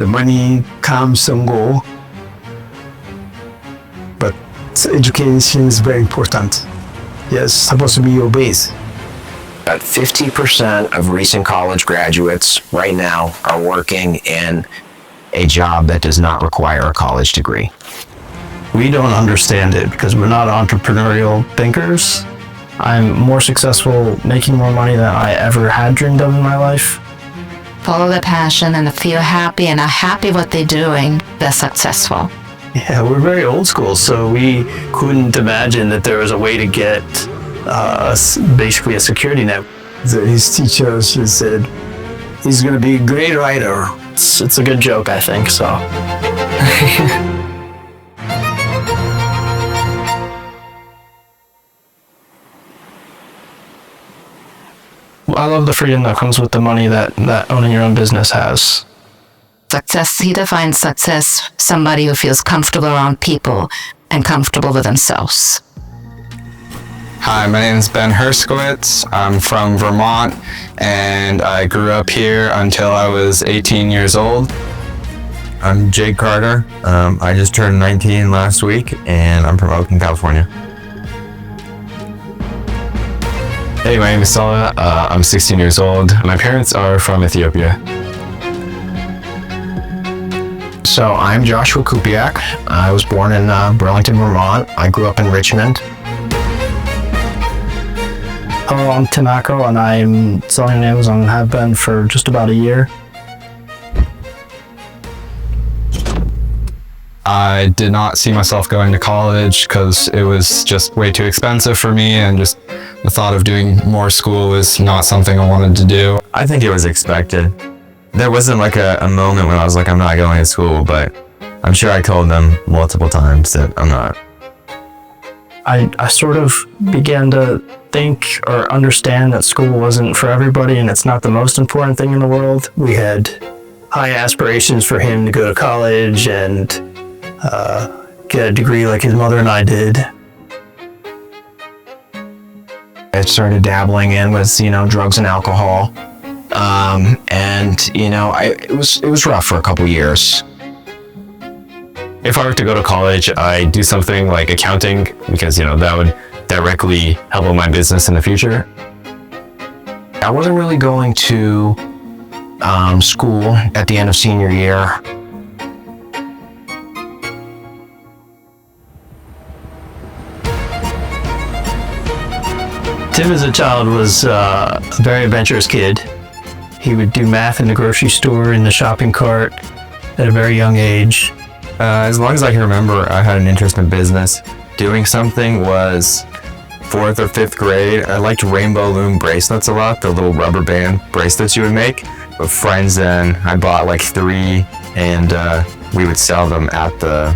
The money comes and go, but education is very important. Yes, supposed to be your base. About 50% of recent college graduates right now are working in a job that does not require a college degree. We don't understand it because we're not entrepreneurial thinkers. I'm more successful making more money than I ever had dreamed of in my life. Follow their passion and feel happy and are happy what they're doing, they're successful. Yeah, we're very old school, so we couldn't imagine that there was a way to get basically a security net. His teachers said, he's going to be a great writer. It's a good joke, I think, so. I love the freedom that comes with the money that owning your own business has. Success, he defines success, somebody who feels comfortable around people and comfortable with themselves. Hi, my name is Ben Herskowitz. I'm from Vermont, and I grew up here until I was 18 years old. I'm Jake Carter. I just turned 19 last week, and I'm from Oakland, California. Hey, my name is Salih. I'm 16 years old. My parents are from Ethiopia. So I'm Joshua Kupiec. I was born in Burlington, Vermont. I grew up in Richmond. Hello, I'm Tim Hacherl, and I'm selling on Amazon and have been for just about a year. I did not see myself going to college because it was just way too expensive for me, and just the thought of doing more school was not something I wanted to do. I think it was expected. There wasn't like a moment when I was like, I'm not going to school, but I'm sure I told them multiple times that I'm not. I sort of began to think or understand that school wasn't for everybody, and it's not the most important thing in the world. We had high aspirations for him to go to college and get a degree like his mother and I did. I started dabbling in with, drugs and alcohol. It was rough for a couple years. If I were to go to college, I'd do something like accounting because, that would directly help with my business in the future. I wasn't really going to school at the end of senior year. Tim as a child was a very adventurous kid. He would do math in the grocery store, in the shopping cart at a very young age. As long as I can remember, I had an interest in business. Doing something was 4th or 5th grade. I liked rainbow loom bracelets a lot, the little rubber band bracelets you would make. With friends then, I bought like 3, and we would sell them at the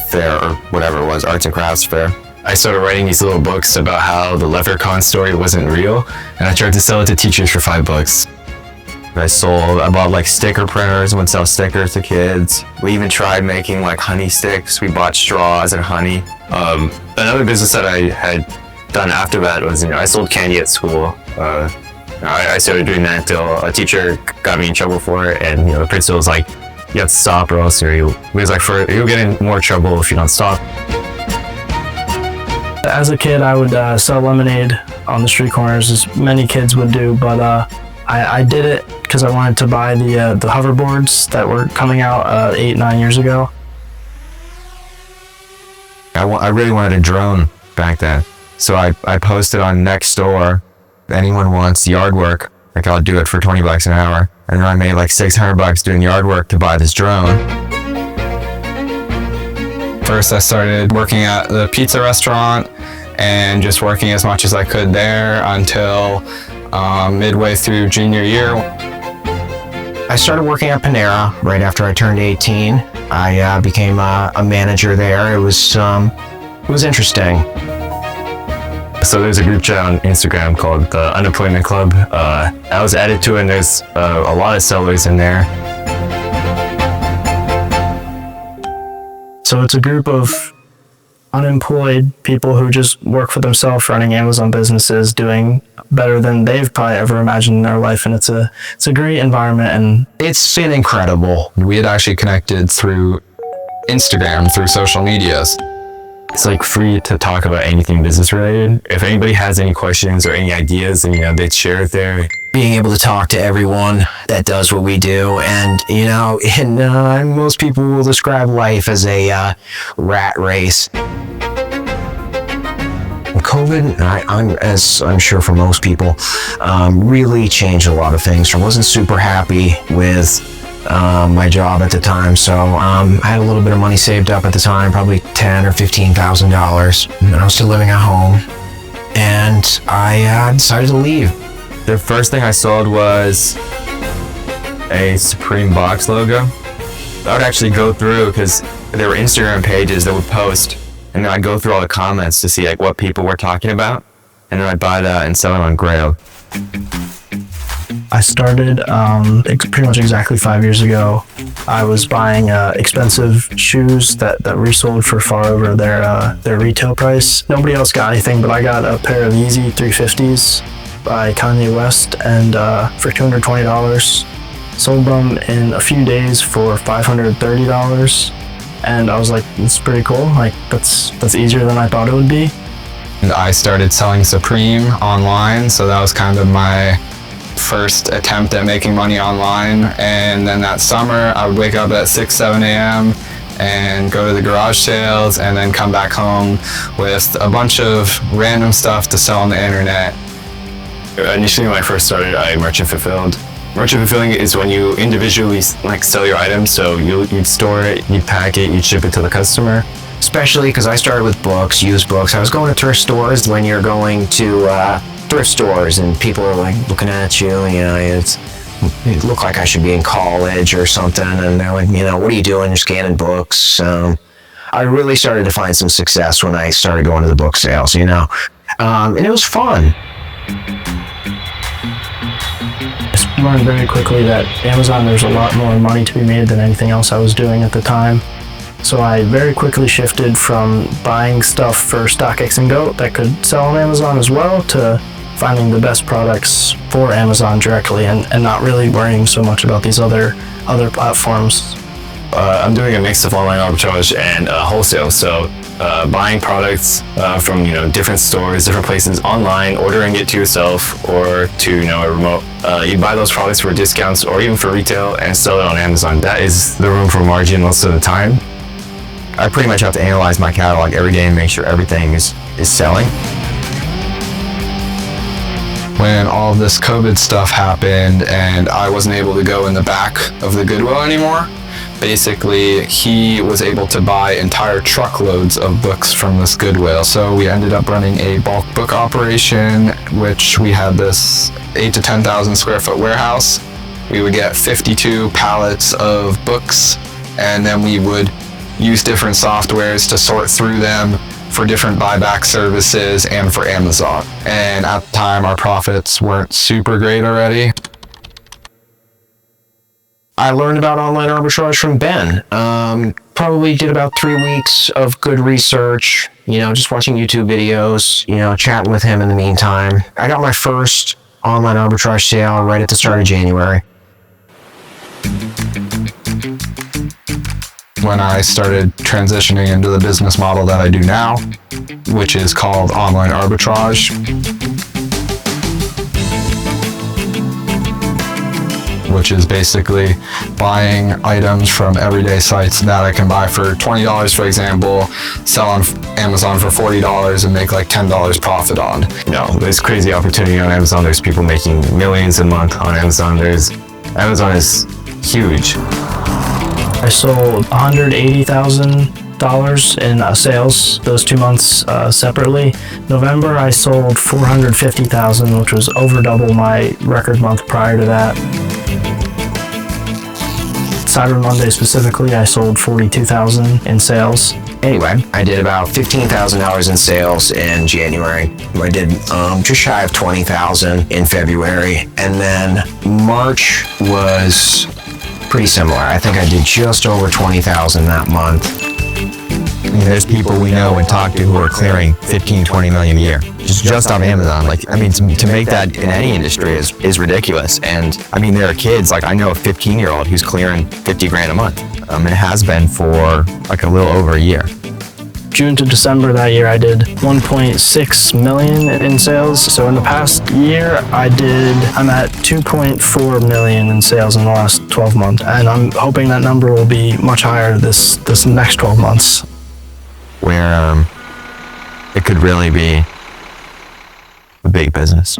fair or whatever it was, arts and crafts fair. I started writing these little books about how the leprechaun story wasn't real, and I tried to sell it to teachers for $5. I bought like sticker printers and would sell stickers to kids. We even tried making like honey sticks. We bought straws and honey. Another business that I had done after that was, I sold candy at school. I started doing that until a teacher got me in trouble for it, and the principal was like, "You have to stop, or else you'll get in more trouble if you don't stop." As a kid, I would sell lemonade on the street corners, as many kids would do, but I did it because I wanted to buy the hoverboards that were coming out 8-9 years ago. I really wanted a drone back then, so I posted on Nextdoor, if anyone wants yard work, like I'll do it for $20 an hour, and then I made like $600 doing yard work to buy this drone. First, I started working at the pizza restaurant and just working as much as I could there until midway through junior year. I started working at Panera right after I turned 18. I became a manager there. It was interesting. So there's a group chat on Instagram called the Unemployment Club. I was added to it, and there's a lot of sellers in there. So it's a group of unemployed people who just work for themselves, running Amazon businesses, doing better than they've probably ever imagined in their life. And it's a great environment, and It's been incredible. We had actually connected through Instagram, through social medias. It's like free to talk about anything business related. If anybody has any questions or any ideas, then they'd share it there. Being able to talk to everyone that does what we do, and most people will describe life as a rat race. COVID, I'm sure for most people, really changed a lot of things. I wasn't super happy with my job at the time, so I had a little bit of money saved up at the time, probably $10,000 or $15,000, and I was still living at home, and I decided to leave. The first thing I sold was a Supreme box logo. I would actually go through, because there were Instagram pages that would post, and then I'd go through all the comments to see what people were talking about, and then I'd buy that and sell it on Grail. I started pretty much exactly 5 years ago. I was buying expensive shoes that resold for far over their retail price. Nobody else got anything, but I got a pair of Yeezy 350s by Kanye West, and for $220. Sold them in a few days for $530, and I was like, "It's pretty cool. Like that's easier than I thought it would be." And I started selling Supreme online, so that was kind of my first attempt at making money online. And then that summer, I would wake up at 6, 7 a.m. and go to the garage sales, and then come back home with a bunch of random stuff to sell on the internet. Initially, when I first started, I merchant fulfilled. Merchant fulfilling is when you individually sell your items. So you'd store it, you'd pack it, you'd ship it to the customer. Especially because I started with books, used books. I was going to thrift stores. When you're going to thrift stores and people are like looking at you, it looked like I should be in college or something, and they're like, what are you doing? You're scanning books. I really started to find some success when I started going to the book sales, and it was fun. I learned very quickly that Amazon, there's a lot more money to be made than anything else I was doing at the time. So I very quickly shifted from buying stuff for StockX and Go that could sell on Amazon as well, to finding the best products for Amazon directly, and not really worrying so much about these other platforms. I'm doing a mix of online arbitrage and wholesale. So buying products from different stores, different places online, ordering it to yourself or to a remote. You buy those products for discounts or even for retail and sell it on Amazon. That is the room for margin most of the time. I pretty much have to analyze my catalog every day and make sure everything is selling. When all of this COVID stuff happened and I wasn't able to go in the back of the Goodwill anymore, basically he was able to buy entire truckloads of books from this Goodwill. So we ended up running a bulk book operation, which we had this 8,000 to 10,000 square foot warehouse. We would get 52 pallets of books, and then we would use different softwares to sort through them for different buyback services and for Amazon. And at the time, our profits weren't super great already. I learned about online arbitrage from Ben. Probably did about 3 weeks of good research, just watching YouTube videos, chatting with him in the meantime. I got my first online arbitrage sale right at the start of January. When I started transitioning into the business model that I do now, which is called online arbitrage. Which is basically buying items from everyday sites that I can buy for $20, for example, sell on Amazon for $40 and make like $10 profit on. There's crazy opportunity on Amazon. There's people making millions a month on Amazon. Amazon is huge. I sold $180,000 in sales those 2 months separately. November, I sold $450,000, which was over double my record month prior to that. Cyber Monday specifically, I sold $42,000 in sales. Anyway, I did about $15,000 in sales in January. I did just shy of $20,000 in February, and then March was pretty similar. I think I did just over $20,000 that month. mean, there's people we know and talk to who are clearing 15, 20 million a year just off Amazon. Like, I mean, to make that in any industry is ridiculous. And I mean, there are kids, like I know a 15-year-old who's clearing 50 grand a month. And it has been for like a little over a year. June to December that year, I did 1.6 million in sales. So in the past year, I'm at 2.4 million in sales in the last 12 months. And I'm hoping that number will be much higher this next 12 months. Where it could really be a big business.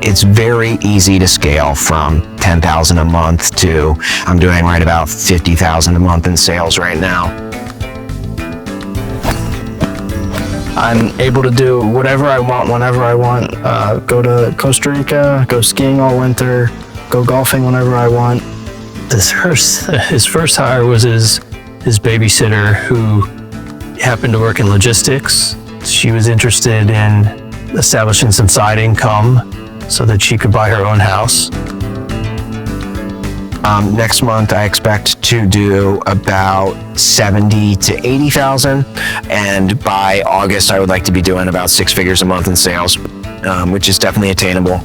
It's very easy to scale from 10,000 a month to I'm doing right about 50,000 a month in sales right now. I'm able to do whatever I want, whenever I want. Go to Costa Rica, go skiing all winter, go golfing whenever I want. His first hire was his babysitter, who happened to work in logistics. She was interested in establishing some side income so that she could buy her own house. Next month, I expect to do about 70 to 80,000, and by August, I would like to be doing about 6 figures a month in sales, which is definitely attainable.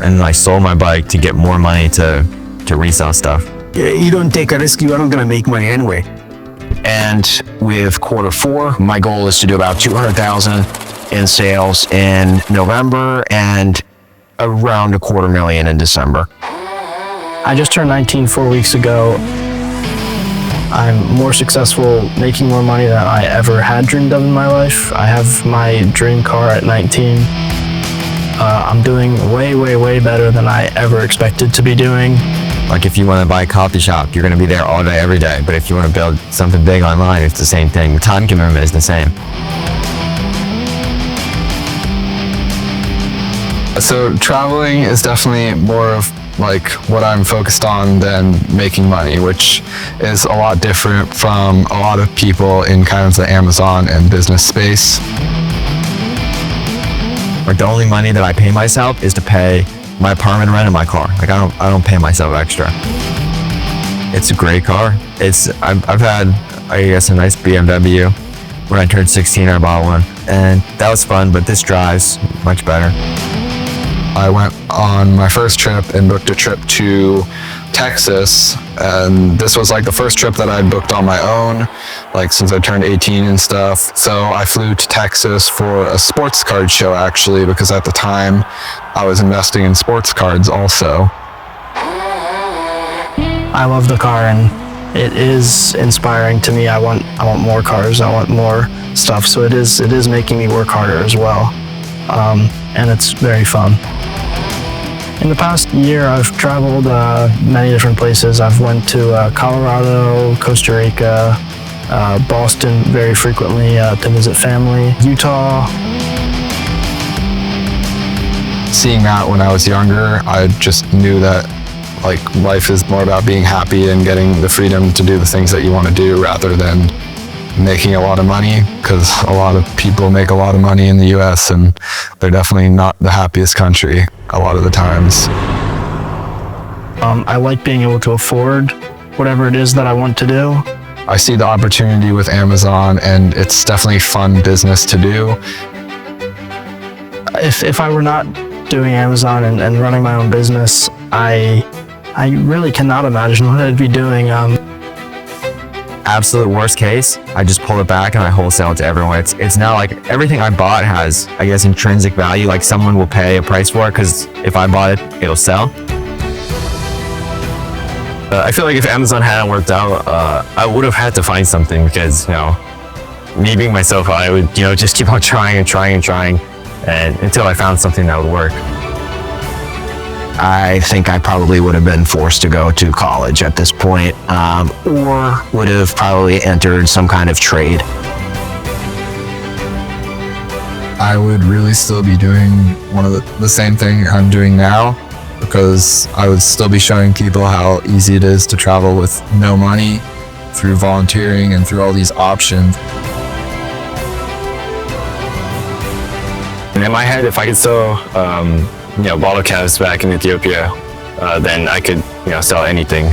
And I sold my bike to get more money to resell stuff. You don't take a risk, you are not gonna make money anyway. And with Q4, my goal is to do about 200,000 in sales in November and around $250,000 in December. I just turned 19 4 weeks ago. I'm more successful, making more money than I ever had dreamed of in my life. I have my dream car at 19. I'm doing way, way, way better than I ever expected to be doing. Like if you want to buy a coffee shop, you're going to be there all day, every day. But if you want to build something big online, it's the same thing. The time commitment is the same. So traveling is definitely more of like what I'm focused on than making money, which is a lot different from a lot of people in kind of the Amazon and business space. Like the only money that I pay myself is to pay my apartment rent and my car. Like I don't pay myself extra. It's a great car. I've had, I guess, a nice BMW. When I turned 16, I bought one, and that was fun. But this drives much better. I went on my first trip and booked a trip to Texas, and this was like the first trip that I'd booked on my own, like since I turned 18 and stuff. So I flew to Texas for a sports card show, actually, because at the time I was investing in sports cards also. I love the car, and it is inspiring to me. I want more cars. I want more stuff. So it is making me work harder as well, and it's very fun. In the past year, I've traveled many different places. I've went to Colorado, Costa Rica, Boston very frequently to visit family, Utah. Seeing that when I was younger, I just knew that like life is more about being happy and getting the freedom to do the things that you want to do rather than making a lot of money, because a lot of people make a lot of money in the US and they're definitely not the happiest country a lot of the times. I like being able to afford whatever it is that I want to do. I see the opportunity with Amazon, and it's definitely fun business to do. If I were not doing Amazon and running my own business, I really cannot imagine what I'd be doing. Absolute worst case, I just pull it back and I wholesale it to everyone. It's now like everything I bought has, I guess, intrinsic value. Like someone will pay a price for it because if I bought it, it'll sell. I feel like if Amazon hadn't worked out, I would have had to find something, because, you know, me being myself, I would, you know, just keep on trying and until I found something that would work. I think I probably would have been forced to go to college at this point, or would have probably entered some kind of trade. I would really still be doing one of the same thing I'm doing now, because I would still be showing people how easy it is to travel with no money through volunteering and through all these options. And in my head, if I could sell, you know, bottle caps back in Ethiopia, then I could, you know, sell anything.